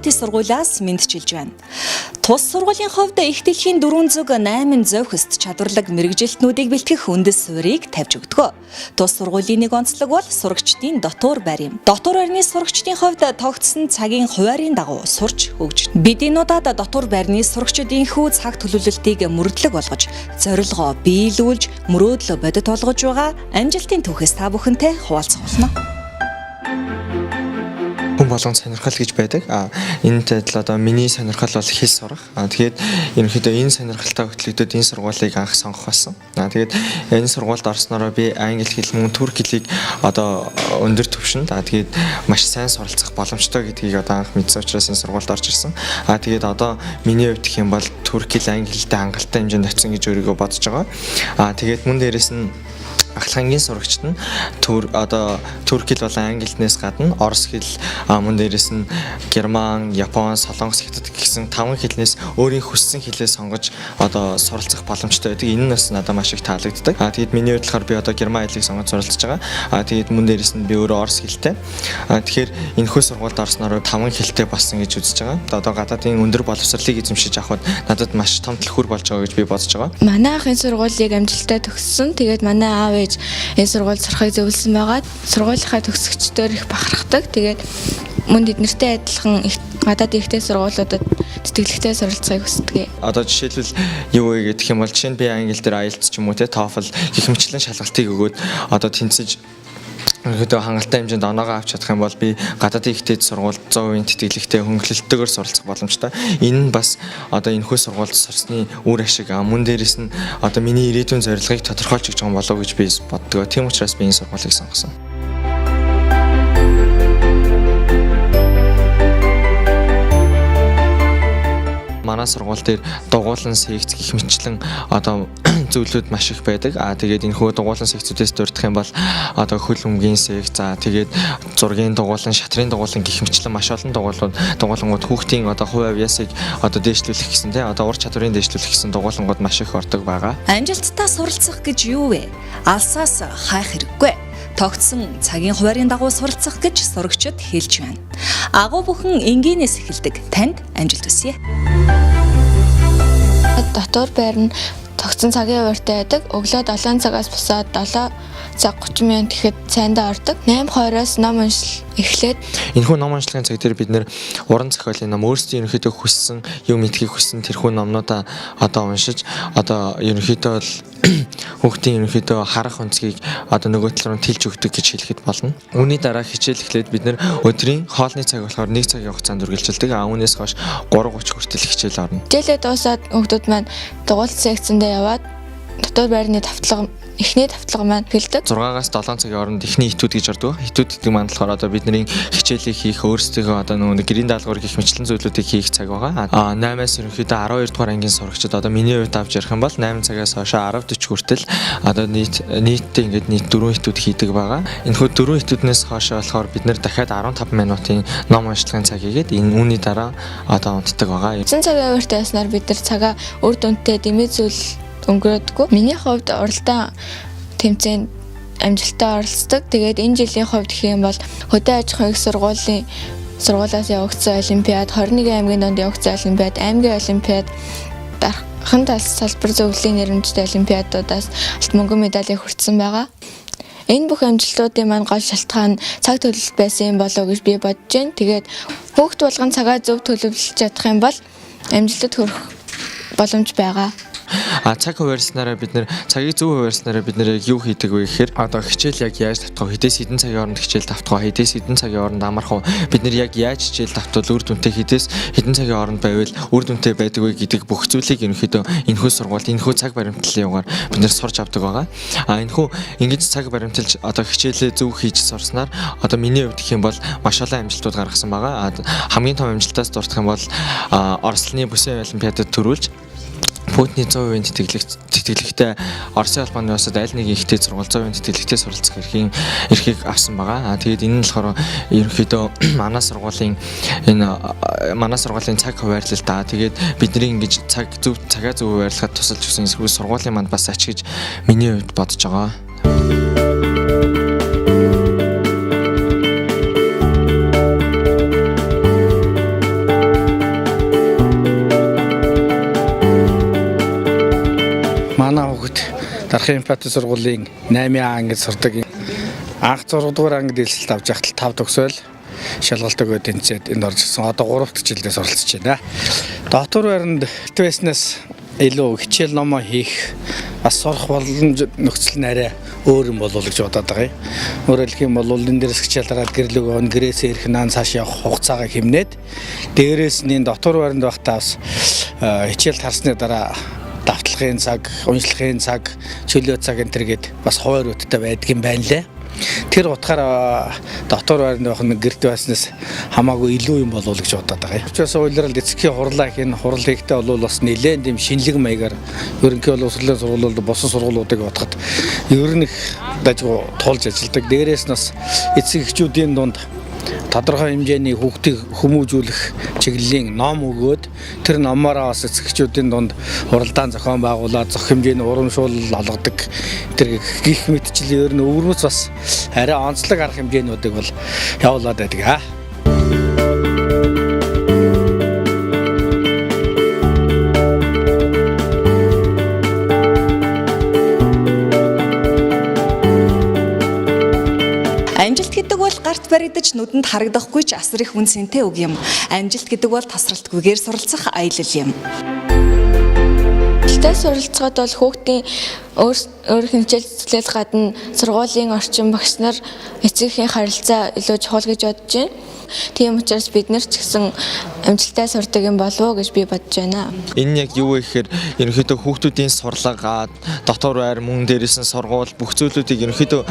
Монти сургуулиас мэдчилж байна. Тус сургуулийн хувьд их дэлхийн 408 зохист чадварлаг мэрэгжилтнүүдийг бэлтгэх үндэс суурийг тавьж өгдөг. Тус сургуулийн нэг онцлог бол сурагчдын дотуур байр юм. Дотуур байрны сурагчдын хувьд тогтсон цагийн хуваарийн дагуу сурч өгч. Бидинуудад дотуур байрны сурагчдын хүү цаг төлөвлөлтийг мөрдлөг болгож, зорилгоо биелүүлж, мөрөөдлөө бодит болгож байгаа амжилтын түүхээс та бүхэнтэй хуваалцах болно. Хүн болгон сонирхол гэж байдаг. Энэ тал одоо миний сонирхол бол хэл сурах. Тэгээд ерөнхийдөө энэ сонирхолтой хөтлөгдөд энэ сургуулийг анх сонгох болсон. Тэгээд энэ сургуульд орснороо би англи хэл мөн турк хэлийг одоо өндөр түвшинд тэгээд маш сайн суралцах боломжтой гэдгийг одоо анх мэдсэн учраас энэ сургуульд орж ирсэн. Тэгээд одоо миний хувьд гэх юм бол турк хэл англи хэлтэй хангалттай хэмжээнд очсон гэж өөрийгөө бодож байгаа. Тэгээд мөн дээрэс нь ахлагангийн сурагчид нь турк хэл болон англи хэлнээс гадна орос хэл, мөн дээрэс нь герман, япон, солонгос, хятад гэсэн 5 хэлнээс өөрийн хүссэн хэлээ сонгож одоо суралцах боломжтой байдаг. Энэ нь бас надад маш их таалагддаг. Тэгээд миний хувьд болохоор би одоо герман хэлийг сонгож суралцж байгаа. Тэгээд мөн дээрэс нь би өөрөө орос хэлтэй. Тэгэхээр энэхүү сургуульд орсноор 5 хэлтэй болсон гэж үзэж байгаа. Одоо гадаадын өндөр боловсролыг эзэмшиж авахд надад маш том түлхүүр болж байгаа гэж би бодож байгаа. Манай ахын сургуулийг амжилттай төгссөн. Тэгээд манай аав ээж энэ сургууль сурахыг зөвлөсөн байгаа. Сургуулийнхаа төгсөгчдөө их бахархдаг. Тэгээд мөн тэднэртэй адилхан гадаад ихтэй сургуулиудад тэтгэлэгтэй суралцахыг хүсдэг. Одоо жишээлбэл юу вэ гэх юм бол жишээ нь би англи дээр IELTS ч юм уу те TOEFL гэх мэтлэн шалгалтыг өгөөд одоо тэнцэж өөрөдөө хангалттай хэмжээнд оноогоо авч чадах юм бол би гадаадын ихтэй сургуульд 100% тэтгэлэгтэй хөнгөлөлтөөр суралцах боломжтой. Энэ нь бас одоо энэхүү сургуульд сурсны үр ашиг мөн дээрэс нь одоо миний ирээдүйн зорилгыг тодорхойлж өгч байгаа болов уу гэж би боддог. Тийм учраас би энэ сургуулийг сонгосон. Манай сургууль дээр дугуулан секц гэх мэтлэн одоо зүйлүүд маш их байдаг. Тэгээд энэхүү дугуулан секцүүдээс дурдах юм бол одоо хөл өмгийн секц, тэгээд зургийн дугуулан, шатрын дугуулан гэх мэтлэн маш олон дугуулангууд хүүхдийн одоо хувь авьяасыг одоо дээшлүүлэх гэсэн одоо ур чадварыг дээшлүүлэх гэсэн дугуулангууд маш их ордог байгаа. Амжилттай суралцах гэж юу вэ? Алсаас хайх хэрэггүй. Тогтсон цагийн хуваарийн дагуу суралцах гэж сурагчид хэлж байна. Агуу бүхэн энгийнээс эхэлдэг. Танд амжилт хүсье. Дотор байр нь тогтсон цагийн хуваарьтай байдаг. Өглөө 7 цагаас босоод 7 цаг 30 минут гэхэд цайндаа ордог. 8:20-оос ном уншил эхлээд энэхүү ном уншлагын цаг дээр бид нэр уран зохиолын ном өөрсдийн ерөнхийдөө хүссэн юм мэдхийг хүссэн тэрхүү номнуудаа одоо уншиж одоо ерөнхийдөө бол хүүхдийн ерөнхийдөө харах өнцгийг одоо нөгөө тал руу тэлж өгдөг гэж хэлэхэд болно. Үүний дараа хичээл эхлээд бид нэр өдрийн хоолны цаг болохоор 1 цагийн хугацаанд үргэлжилдэг. Үүнээс хойш 3:30 хүртэл хичээл орно. Хичээлээ дуусаад хүүхдүүд маань дугуйлт секцэндээ яваад дотор байрны эхний тавтлага маань хэлдэг. 6-аас 7 цагийн хооронд эхний этюд гэж ордог. Этюд гэдэг маань болохоор одоо бидний хичээлийг хийх өөрсдөө одоо нөгөө гэрийн даалгавар гэх мэтлэн зүйлүүдийг хийх цаг байгаа. 8-аас ерөнхийдөө 12 дугаар ангийн сурагчид одоо миний хувьд авч ярих юм бол 8 цагаас хойш 10:40 хүртэл одоо нийтдээ ингээд нийт 4 этюд хийдэг байгаа. Энэхүү 4 этюднээс хойш болохоор бид нэр дахиад 15 минутын ном уншлагын цаг хийгээд энэ үүний дараа одоо унтдаг байгаа. 9 цагийн хуваарьтай яснаар бид нар цагаа үр дүнтэй дэмий зүйл өнгөрөөдгөө. Миний хувьд уралдаан тэмцээнд амжилттай оролцдог. Тэгээд энэ жилийн хувьд гэх юм бол хөдөө аж ахуйн их сургуулиас явагдсан олимпиад, 21 аймгийн донд явагдсан олимпиад, аймгийн олимпиад, дархан салбар зөвлөлийн нэрмжтэй олимпиадуудаас алт мөнгөн медалийг хүртсэн байгаа. Энэ бүх амжилтуудын маань гол шалтгаан цаг төлөвлөлт байсан болов уу гэж би бодож байна. Тэгээд хүүхд болгон цагаа зөв төлөвлөж чадах юм бол амжилтад хүрэх боломж байгаа. Цаг хуваарьснараа бид нэр цагийг зөв хуваарьснараа бид нэр яг юу хийдэг вэ гэхээр одоо хичээл яг яаж тавтах вэ? Хэдээс хэдэн цагийн хооронд хичээл тавтах вэ? Хэдээс хэдэн цагийн хооронд амарх вэ? Бид нэр яг яаж хичээл тавтвал үр дүнтэй хэдээс хэдэн цагийн хооронд байвал үр дүнтэй байдаг вэ гэдэг бүх зүйлийг ерөнхийдөө энэхүү сургуульд энэхүү цаг баримтлалын югаар бид нэр сурч авдаг байгаа. Энэхүү ингэж цаг баримталж одоо хичээлээ зөв хийж сурснаар одоо миний хувьд гэх юм бол маш олон амжилтууд гаргасан байгаа. Хамгийн том амжилтаас дурдах юм бол Орослын бүсийн олимпиадад төрүүлж Путины 100% тэтгэлэгтэй Оросын албаны улсад аль нэг ихтэй сургууль 100% тэтгэлэгтэй суралцах эрхийг авсан байгаа. Тэгээд энэ нь болохоор ерөнхийдөө манай сургуулийн цаг хуваарлалтаа тэгээд бидний ингэж цагаа зөв хуваарлахад тусалж өгсөн сургуулийн манд бас ач гэж миний хувьд бодож байгаа. Дархан Эмпати сургуулийн 8-р ангид сурдаг. Анх 6 дугаар ангид элсэлт авч байхад 5 төгсөөл шалгалтыг тэнцээд энд орж ирсэн. Одоо 3 дахь жилдээс оролцож байна. Доктор байранд байснаас илүү хичээл номоо хийх бас сурах боломж нөхцөл нь арай өөр юм болов уу гэж бодоод байгаа юм. Өөрөөр хэлэх юм бол энэ дээрс хичээл дараад гэрлэг өн гэрээсээ ирэх наан цааш явах хугацаагаа хэмнээд дээрээс нь доктор байранд байхдаа бас хичээл тарсны дараа давтлагын цаг, уншлагын цаг, чөлөө цаг энэ төр гээд бас хуваар үттэй байдаг юм байна лээ. Тэр утгаараа доктор байранд байх нь гэрт байснаас хамаагүй илүү юм болов уу гэж бодоод байгаа юм. Учираас уйлрал эцгийн хурлаа хийн хурал хийхдээ бол бас нэлээд юм шинэлэг маягаар ерөнхий боловсролын сургуулиуд босон сургуулиудыг бодоход ер нь их дажгүй тулж ажилладаг. Дээрээс нь бас эцэг эхчүүдийн дунд тодорхой хэмжээний хүүхдийг хүмүүжүүлэх чиглэлийн ном өгөөд тэр номоороо бас эцэгчүүдийн дунд хуралдаан зохион байгуулаад зөх хэмжээний урамшуул олгодог. Тэр гих мэтчил ер нь өвөрмөц бас арай онцлог арга хэмжээнүүдийг бол явуулаад байдаг. Амжилт гэдэг бол гарт баригдаж нүдэнд харагдахгүй ч асар их үн цэнтэй үг юм. Амжилт гэдэг бол тасралтгүйгээр суралцах аялал юм. Ажилтаа суралцахад бол хүүхдийн өөрийнх нь хичээл цэцлэл гадна сургуулийн орчин багш нар эцэгхийн харилцаа илүү чухал гэж бодож байна. Тийм учраас бид нар ч гэсэн амжилтаа сурдаг юм болов уу гэж би бодож байна. Энэ яг юу вэ гэхээр ерөнхийдөө хүүхдүүдийн сурлага, дотор байр мөн дээрээс нь сургууль бүх зүйлүүдийг ерөнхийдөө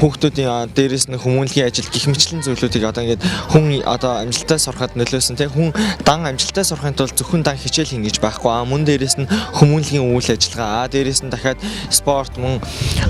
хүүхдүүдийн дээрээс нь хүмүүнлэгийн ажил гих мэтлэн зүйлүүдийг одоо ингээд хүн одоо амжилтаа сурахад нөлөөсөн тийм хүн дан амжилтаа сурахын тулд зөвхөн дан хичээл хийнэ гэж байхгүй. Мөн дээрээс нь хүмүүнлэгийн үйл ажиллагаа, дээрээс нь дахиад спорт мөн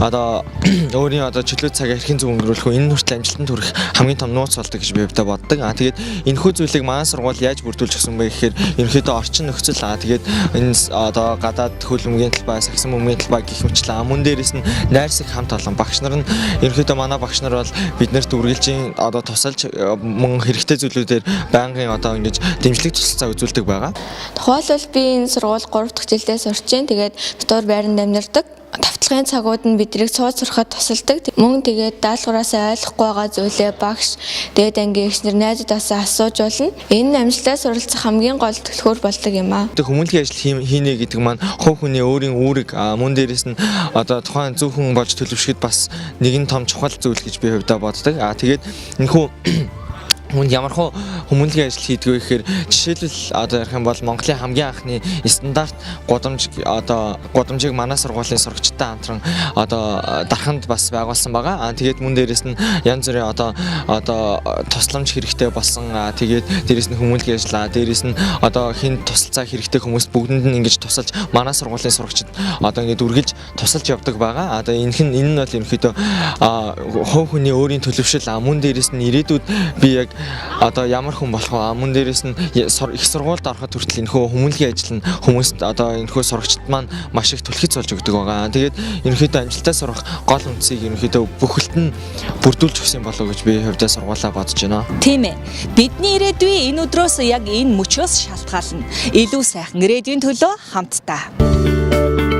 одоо өөрийн одоо чөлөө цагаа хэрхэн зөв өнгөрүүлэх вэ? Энэ хүртэл амжилтанд хүрэх хамгийн том нууц болдог гэж би боддог. Тэгээд энэхүү зүйлийг манай сургууль яаж бүрдүүлж өгсөн бэ гэхээр ерөнхийдөө орчин нөхцөл тэгээд энэ одоо гадаад хөлбөмбөгийн талбай, сагсан бөмбөгийн талбай гэх мэтлээ. Мөн дээрээс нь найрсаг хамт олон багш нар нь ерөнхийдөө манай багш нар бол биднэрт үргэлжийн одоо тусалж мөн хэрэгтэй зүйлүүдээр байнгын одоо ингэж дэмжлэг тусалцаа үзүүлдэг байгаа. Тухайлбал би энэ сургууль 3 дахь жилдээс орж байна. Тэгээд дотор байранд амьдардаг. Давтлагын цагууд нь биднийг цууц сурахад тусалдаг. Мөн тэгээд даалгавраас ойлгохгүй байгаа зүйлээ багш, дээд ангийн эхнэр найзуудаасаа асууж болно. Энэ амжилтаа суралцах хамгийн гол төлхөөр болдог юм аа. Хүмүүнлэгийн ажил хийнэ гэдэг маань хувь хүний өөрийн үүрэг мөн дээрээс нь одоо тухайн зөв хүн болж төлөвшөхөд бас нэгэн том чухал зүйл гэж би хувьдаа боддог. Тэгээд энэхүү Хүн ямархуу хүмүүнлэгийн ажил хийдэг вэ гэхээр жишээлбэл одоо ярих юм бол Монголын хамгийн анхны стандарт гудамжийг манай сургуулийн сурагчтай хамтран одоо дарханд бас байгуулсан байгаа. Тэгээд мөн дээрээс нь янз бүрийн одоо тусламж хэрэгтэй болсон. Тэгээд дээрээс нь хүмүүнлэгийн ажил, дээрээс нь одоо хин тусалцаа хэрэгтэй хүмүүст бүгдэнд нь ингэж тусалж манай сургуулийн сурагчид одоо ингэж үргэлж тусалж явдаг байгаа. Одоо энэ нь бол ерөнхийдөө хувь хүний өөрийн төлөвшил мөн дээрээс нь ирээдүйд би яг одоо ямар хүн болох вэ? Мөн дээрээс нь их сургуульд ороход хүртэл энэхүү хүмүүнлэгийн ажил нь хүмүүст одоо энэхүү сурагчид маань маш их түлхэц болж өгдөг байгаа. Тэгээд ерөнхийдөө амжилтаа сурах гол үндсийг ерөнхийдөө бүхэлд нь бүрдүүлж өгсөн болов уу гэж би хувьдаа сургуулаа бодож байна. Тийм ээ. Бидний ирээдүйн энэ өдрөөс яг энэ мөчөөс шалтгаална. Илүү сайхан ирээдүйн төлөө хамтдаа.